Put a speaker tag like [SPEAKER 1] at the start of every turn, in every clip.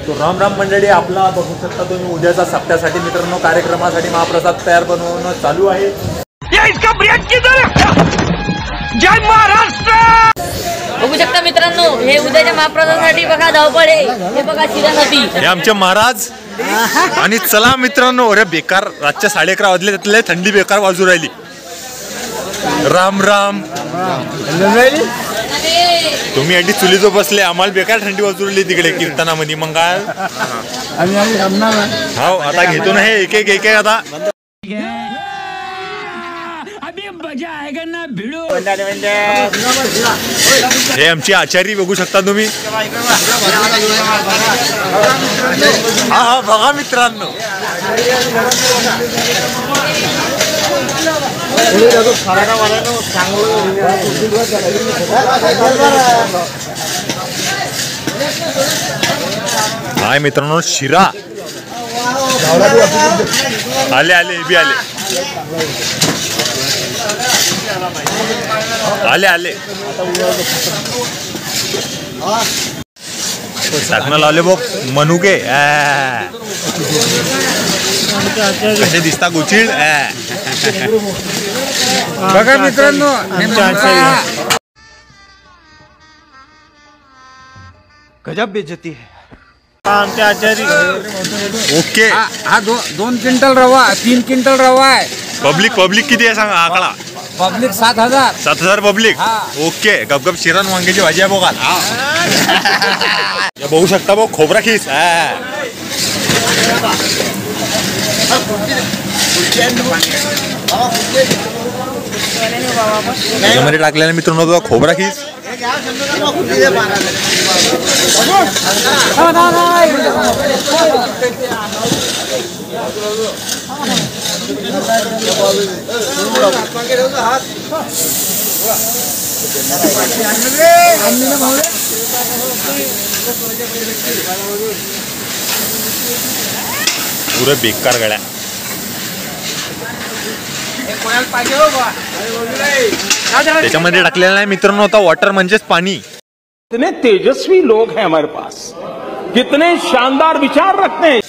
[SPEAKER 1] तो राम राम मंडळी, आपला बघू शकता तुम्ही उद्याचा सप्त्यासाठी मित्रांनो कार्यक्रमासाठी महाप्रसाद तयार बनवणं चालू आहे।
[SPEAKER 2] जय महाराष्ट्र। बघू शकता मित्रांनो, हे उद्याच्या महाप्रसादासाठी बघा धावपळ आहे। हे बघा शिरासाठी
[SPEAKER 1] हे आमचे महाराज। आणि चला मित्रांनो, अरे बेकार रातच्या 11:30 वाजले, त्यातले थंडी बेकार वाजू राहिली। राम राम। तुम्ही अडी चुली जो बसले, आम्हाला बेकार थंडी वाजू राहिली तिकडे कीर्तनामध्ये। मग काय हो, आता घेतो ना हे एक एक आता। हे आमची आचारी बघू शकता तुम्ही। हा हा बघा मित्रांनो, हाय मित्रांनो, शिरा आले आले बी आले आले आले टाकणं लावले बघ मनुके। कसे दिसता गुचिड
[SPEAKER 3] बघा मित्रांनो,
[SPEAKER 1] गजब बेइज्जती है।
[SPEAKER 3] आमच्या आचारी
[SPEAKER 1] ओके।
[SPEAKER 3] हा 2 क्विंटल रवा, 3 क्विंटल रवा आहे।
[SPEAKER 1] पब्लिक किती आहे सांगा आकडा?
[SPEAKER 3] Public 7,000 public.
[SPEAKER 1] ओके। गपगप शिरण वांग्याची भाजी आहे बघा। बघू शकता बघ खोबरा खीस। त्याच्यामध्ये टाकलेला मित्रांनो बघा खोबरा खीस। पुरे बेकार गळ्या। त्याच्यामध्ये टाकलेला नाही मित्रांनो आता वॉटर म्हणजेच पाणी।
[SPEAKER 4] कितने तेजस्वी लोग हैं हमारे पास, कितने शानदार विचार रखते हैं।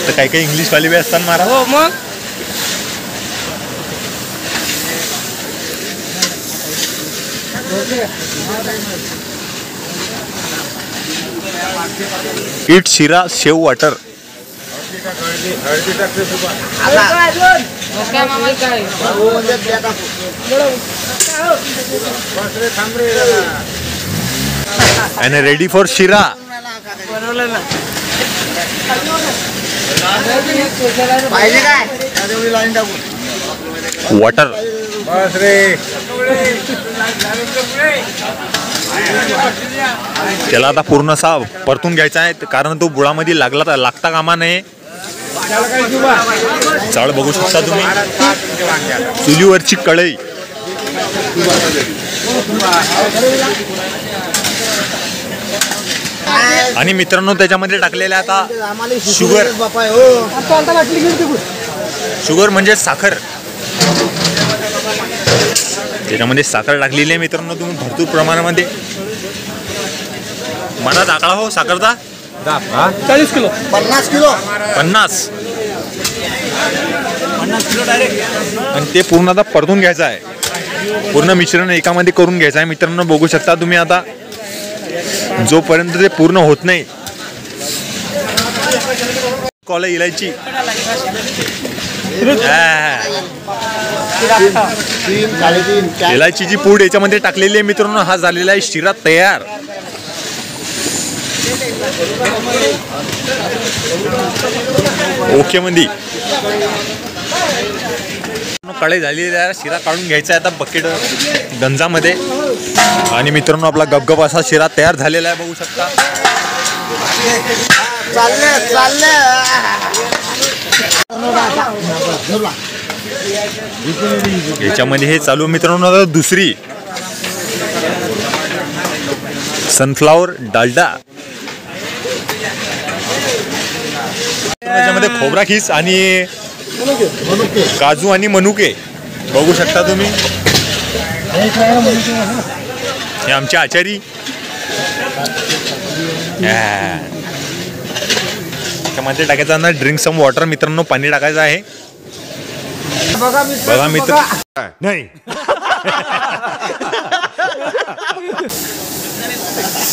[SPEAKER 1] तर काही काही इंग्लिश वाले भी असतात महाराज।
[SPEAKER 3] हो मग
[SPEAKER 1] इट शिरा शेव वॉटर। and ready for शिरा। वॉटर त्याला आता पूर्ण असा परतून घ्यायचा आहे, कारण तो बुळामध्ये लागता कामा नये। चाळ बघू शकता तुम्ही, चुलीवरची कढई। आणि मित्रांनो त्याच्यामध्ये टाकलेले आता शुगर म्हणजे साखर। त्याच्यामध्ये साखर टाकलेली आहे मित्रांनो तुम्ही भरपूर प्रमाणामध्ये। मनात आकडा हो साखरचा
[SPEAKER 3] 40 किलो
[SPEAKER 1] 50 किलो 50 डायरेक्ट। आणि ते पूर्ण आता परतून घ्यायचं आहे, पूर्ण मिश्रण एकामध्ये करून घ्यायचं आहे मित्रांनो। बघू शकता तुम्ही आता जोपर्यंत ते पूर्ण होत नाही। कॉला इलायची इलायचीची पूड याच्यामध्ये टाकलेली आहे मित्रांनो। हा झालेला आहे शिरा तयार। ओके मंदी कढई झालेली आहे, शिरा काढून घ्यायचा आहे आता बकेट गंजामध्ये। आणि मित्रांनो आपला गपगप असा शिरा तयार झालेला आहे बघू शकता। याच्यामध्ये हे चालू मित्रांनो आता दुसरी सनफ्लावर डालडा। त्याच्यामध्ये खोबरा खीस आणि काजू आणि मनुके बघू शकता तुम्ही। हे आमचे आचारी त्यामध्ये टाकायचं ना ड्रिंक सम वॉटर मित्रांनो, पाणी टाकायचं आहे. बघा मित्र नाही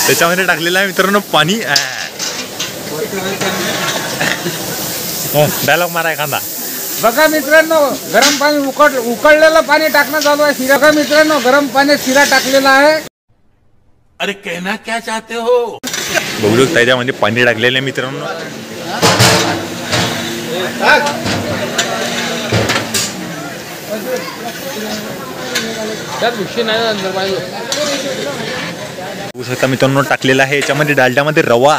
[SPEAKER 1] त्याच्यामध्ये टाकलेलं आहे मित्रांनो पाणी. डायलॉग मारा एखादा.
[SPEAKER 3] बघा मित्रांनो, गरम पाणी उकळलेलं पाणी टाकणं चालू आहे. शिरा का मित्रांनो, गरम पाण्यात शिरा टाकलेला आहे.
[SPEAKER 4] अरे कहना क्या चाहते हो?
[SPEAKER 1] बघू शकता त्याच्यामध्ये पाणी टाकलेलं आहे मित्रांनो. बघू शकता मित्रांनो टाकलेला आहे याच्यामध्ये डालड्यामध्ये रवा.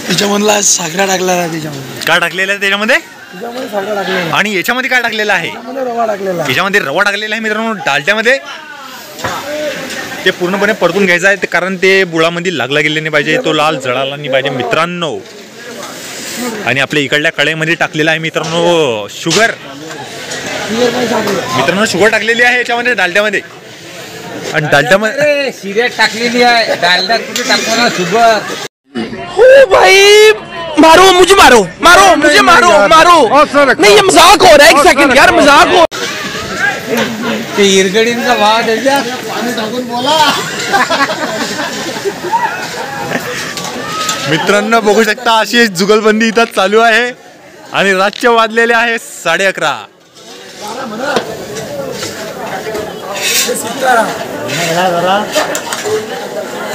[SPEAKER 5] त्याच्यामधला साखरा टाकलेला आहे. त्याच्यामध्ये
[SPEAKER 1] काय टाकलेलं आहे त्याच्यामध्ये?
[SPEAKER 5] साखरा टाकलेला
[SPEAKER 1] आणि याच्यामध्ये काय टाकलेलं आहे?
[SPEAKER 5] रवा टाकलेला
[SPEAKER 1] याच्यामध्ये रवा टाकलेला आहे मित्रांनो डालड्यामध्ये. ते पूर्णपणे परतून घ्यायचं आहे कारण ते बुळामध्ये लागला गेले नाही पाहिजे, तो लाल जळाला नाही पाहिजे मित्रांनो. आणि आपल्या इकडल्या कढईमध्ये टाकलेला आहे मित्रांनो शुगर. मित्रांनो शुगर टाकलेली आहे याच्यामध्ये डालड्यामध्ये. आणि डालड्यामध्ये
[SPEAKER 3] शिऱ्यात टाकलेली आहे, डालड्यात कुठे टाकणार शुगर.
[SPEAKER 5] हो भाई, मारो मुझे, मारो मारो मुझे, मारो मारो. नहीं ये मजाक हो रहा है. एक सेकंड यार, मजाक हो.
[SPEAKER 3] ते इरगडींचा भाव त्याच्यात पाणी टाकून बोला.
[SPEAKER 1] मित्रांनो बघू शकता अशी जुगलबंदी इथं चालू आहे आणि रातचे वाजलेले आहे 11:30.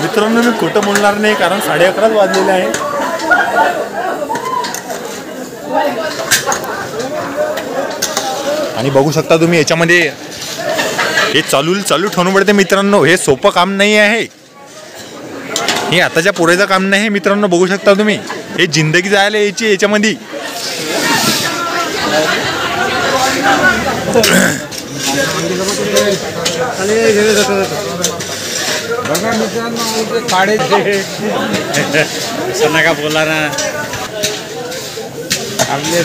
[SPEAKER 1] मित्रांनो मी खोटं बोलणार नाही कारण 11:30 वाजलेले आहे. आणि बघू शकता तुम्ही याच्यामध्ये हे चालू ठेवणं पडते मित्रांनो. हे सोपं काम नाही आहे, हे आताच्या पोराचं काम नाही आहे मित्रांनो. बघू शकता तुम्ही हे जिंदगी जायला यायची याच्यामध्ये.
[SPEAKER 3] बघा मित्रांनो, काढे
[SPEAKER 1] सना का बोला ना
[SPEAKER 3] आपले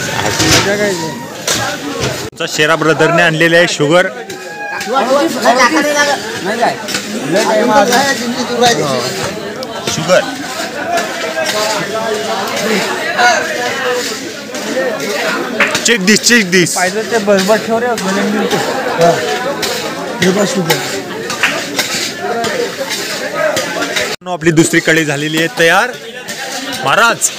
[SPEAKER 3] काय
[SPEAKER 1] शेरा ब्रदरने आणलेले आहे शुगर. शुगर चेक दिस
[SPEAKER 3] पाहिजे ते बरोबर ठेव रे.
[SPEAKER 1] आपली दुसरी कढई झालेली आहे तयार महाराज.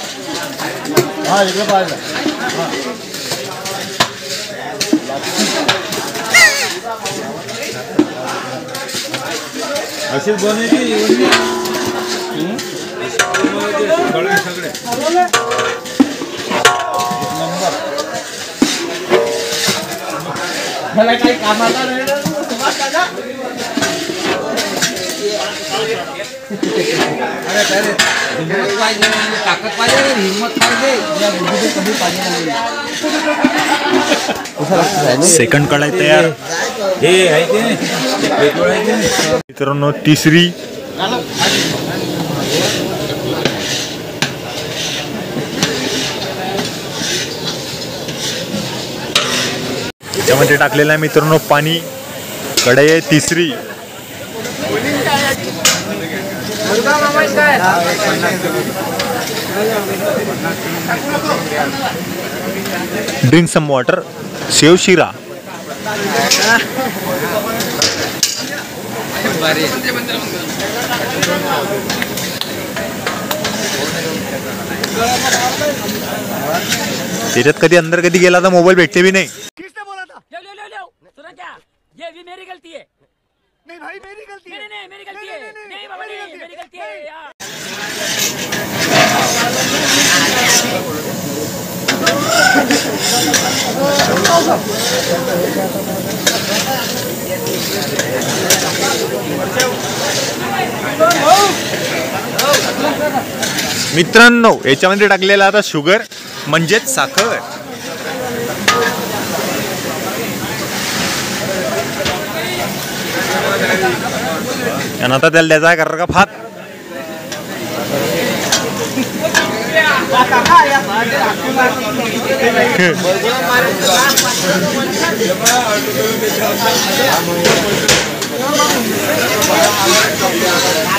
[SPEAKER 3] अशीच बनवायची सगळे मला काही कामाला नाही. पाहिजे ताकद पाहिजे, हिंमत पाहिजे, या बुद्धीने कधी पाहिजे.
[SPEAKER 1] सेकंड कढाई तयार.
[SPEAKER 3] हे आहे ते
[SPEAKER 1] मित्रांनो तिसरी. त्यामध्ये टाकलेलं आहे मित्रांनो पाणी. कढई आहे तिसरी. Drink some water. शेव शिरा. त्याच्यात कधी अंदर कधी गेला तर मोबाईल भेटते भी नाही.
[SPEAKER 2] ये भी मेरी गलती है. नहीं भाई मेरी गलती है. नहीं मेरी गलती है. नहीं बाबा नहीं मेरी गलती है यार.
[SPEAKER 1] मित्रांनो याच्यामध्ये टाकलेला आता शुगर म्हणजेच साखर. आणि आता त्याला द्यायचा आहे कर का भात.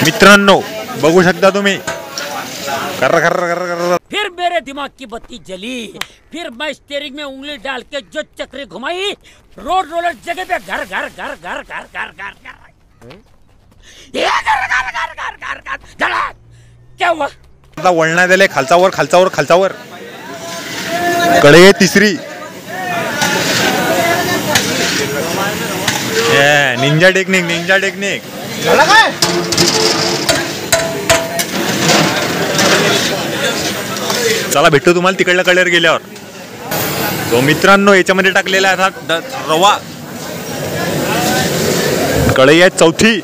[SPEAKER 1] मित्रांनो बघू शकता तुम्ही कर कर कर कर।
[SPEAKER 6] फिर मेरे दिमाग की बत्ती जली, फिर मैं स्टीयरिंग में उंगली डाल के जो चक्री घुमाई, रोड रोलर जगह पे घर घर घर घर घर घर घर घर ये घर घर घर घर घर घर धड़ाक। क्या हुआ?
[SPEAKER 1] आता वळणा दिले खालचावर खालचावर खालचावर कडे आहे तिसरी निंजा टेक्निक निंजा टेक्निक चला भेटतो तुम्हाला तिकडल्या कडेवर गेल्यावर। तो मित्रांनो याच्यामध्ये टाकलेला आहे रवा कढई आहे चौथी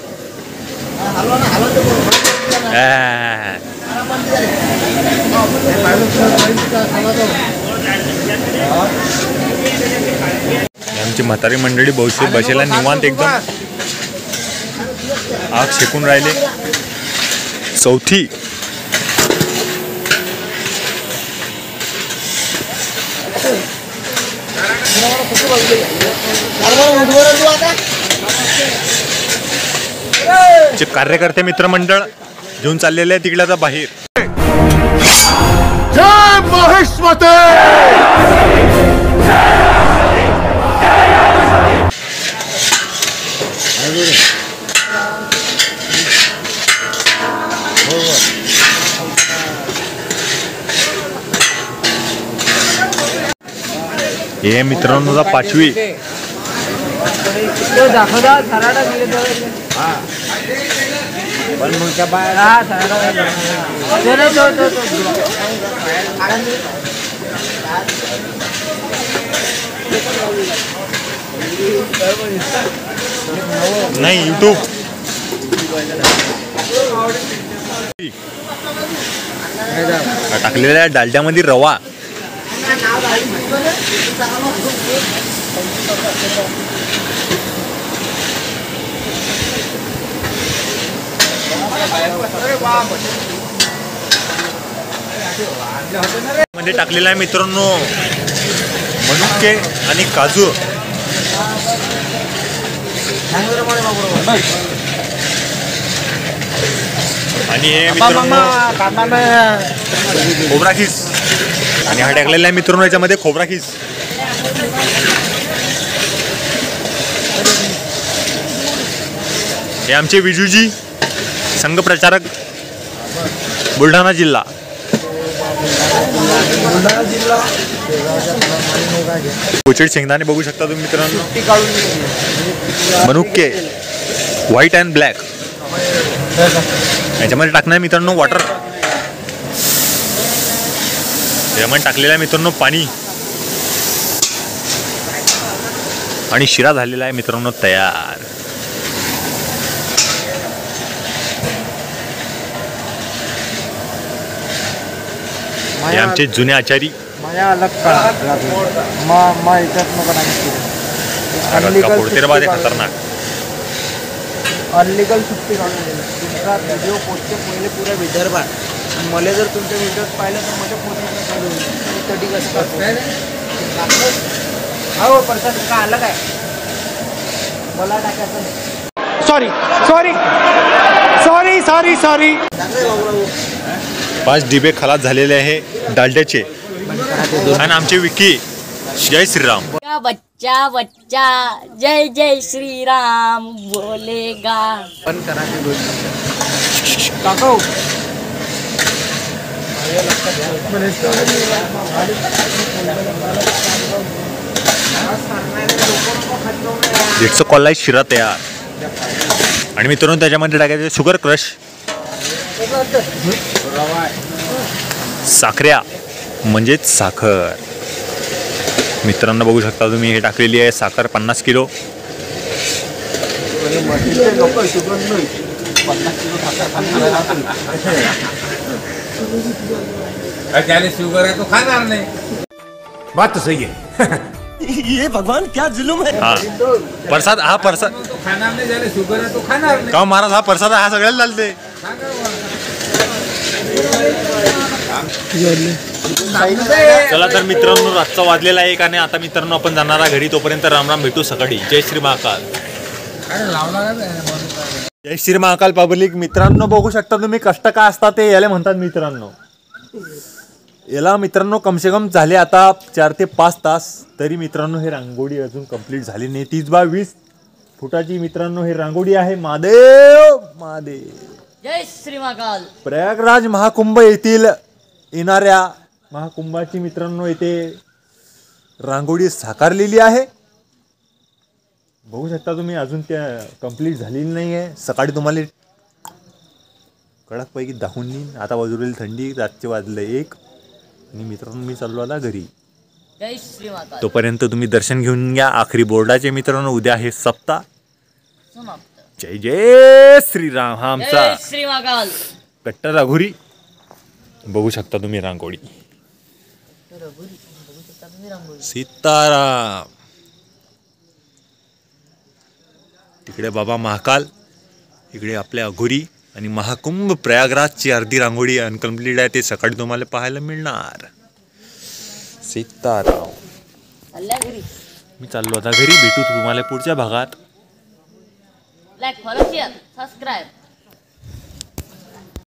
[SPEAKER 1] आमची म्हातारी मंडळी बसेला निवांत एकदम आग शेकून राहिले। चौथी जे कार्यकर्ते मित्रमंडळ घेऊन चाललेले आहे तिकडे आता बाहेर।
[SPEAKER 7] जय महेश्वते।
[SPEAKER 1] हे मित्रांनो पाचवी नाही यूट्यूब टाकलेल्या डालड्यामध्ये रवा मध्ये टाकलेला आहे मित्रांनो मनुके आणि काजू आणि हे मित्रांनो खोबरा खीस आणि हा टाकलेला आहे मित्रांनो याच्यामध्ये खोबरा खीस। हे आमचे विजूजी संघ प्रचारक बुलढाणा जिल्हा कोचिड शेंगदाणे बघू शकता तुम्ही मित्रांनो मनुके व्हाईट अँड ब्लॅक याच्यामध्ये टाकणार मित्रांनो वॉटर यामध्ये टाकलेला आहे मित्रांनो पाणी आणि शिरा झालेला आहे मित्रांनो तयार। हे आमचे जुने आचारी खतरनाक
[SPEAKER 3] अनलिगल सुट्टी तुमचा व्हिडिओ पोस्टचे पहिले पुऱ्या विदर्भात मला जर तुमचे व्हिडिओ पाहिलं तर मला पोस्ट हो परसाद का अलग आहे मला टाकायचं
[SPEAKER 7] sorry sorry sorry sorry sorry.
[SPEAKER 1] 5 डिबे खलास झालेले आहे डालड्याचे आणि आमचे विकी जय श्रीराम
[SPEAKER 2] बच्चा बच्चा जय जय श्री राम बोलेगा।
[SPEAKER 3] पण करा ते काका
[SPEAKER 1] 150 कॉलला शिरा तयार आणि मित्रांनो त्याच्यामध्ये टाकायचे शुगर क्रश साखऱ्या म्हणजेच साखर। मित्रांनो बघू शकता तुम्ही हे टाकलेली आहे साखर 50 किलो।
[SPEAKER 3] शुगर आहे तो खाणार नाही।
[SPEAKER 7] बात तो सही है।
[SPEAKER 5] ये भगवान क्या जुलुम है।
[SPEAKER 1] हा प्रसाद हा प्रसाद
[SPEAKER 3] खाणार नाही ज्याला शुगर आहे तो खाणार नाही।
[SPEAKER 1] का महाराज हा प्रसाद हा सगळ्याला चालते। चला तर मित्रांनो, रातचा वाजलेला आहे आणि आता मित्रांनो आपण जाणारा घरी. तोपर्यंत रामराम, भेटू सकाळी. जय श्री महाकाल. जय श्री महाकाल पब्लिक. मित्रांनो बघू शकता तुम्ही, कष्ट काय असतात ते याला म्हणतात मित्रांनो. याला मित्रांनो कमसे कम झाले आता 4 ते 5 तास, तरी मित्रांनो हे रांगोळी अजून कंप्लीट झाली नाही. 30x20 फुटाची मित्रांनो हे रांगोळी आहे. महादेव महादेव.
[SPEAKER 2] जय श्री महाकाल.
[SPEAKER 1] प्रयागराज महाकुंभ येथील येणाऱ्या महाकुंभाची मित्रांनो इथे रांगोळी साकारलेली आहे. बघू शकता तुम्ही, अजून त्या कंप्लीट झालेली नाही आहे. सकाळी तुम्हाला कडकपैकी दाखवून येईन. आता वाजवलेली थंडी, रातचे वाजले 1 आणि मित्रांनो मी चाललो आता घरी.
[SPEAKER 2] जय श्री महाकाल.
[SPEAKER 1] तोपर्यंत तुम्ही दर्शन घेऊन घ्या आखरी बोर्डाचे मित्रांनो. उद्या आहे सप्ताह.
[SPEAKER 2] समाप्त.
[SPEAKER 1] जय जय श्रीराम. हा आमचा
[SPEAKER 2] जय श्री महाकाल.
[SPEAKER 1] कट्टर राघोरी. बघू शकता तुम्ही रांगोळी. सीताराम. तिकडे बाबा महाकाल, इकडे आपल्या अघोरी आणि महाकुंभ. प्रयागराजची अर्धी रांगोळी अनकम्प्लीट आहे, ते सकाळी तुम्हाला पाहायला मिळणार. सीताराम. मी चाललो आता घरी. भेटू तुम्हाला पुढच्या भागात.
[SPEAKER 2] Like, follow, share, subscribe.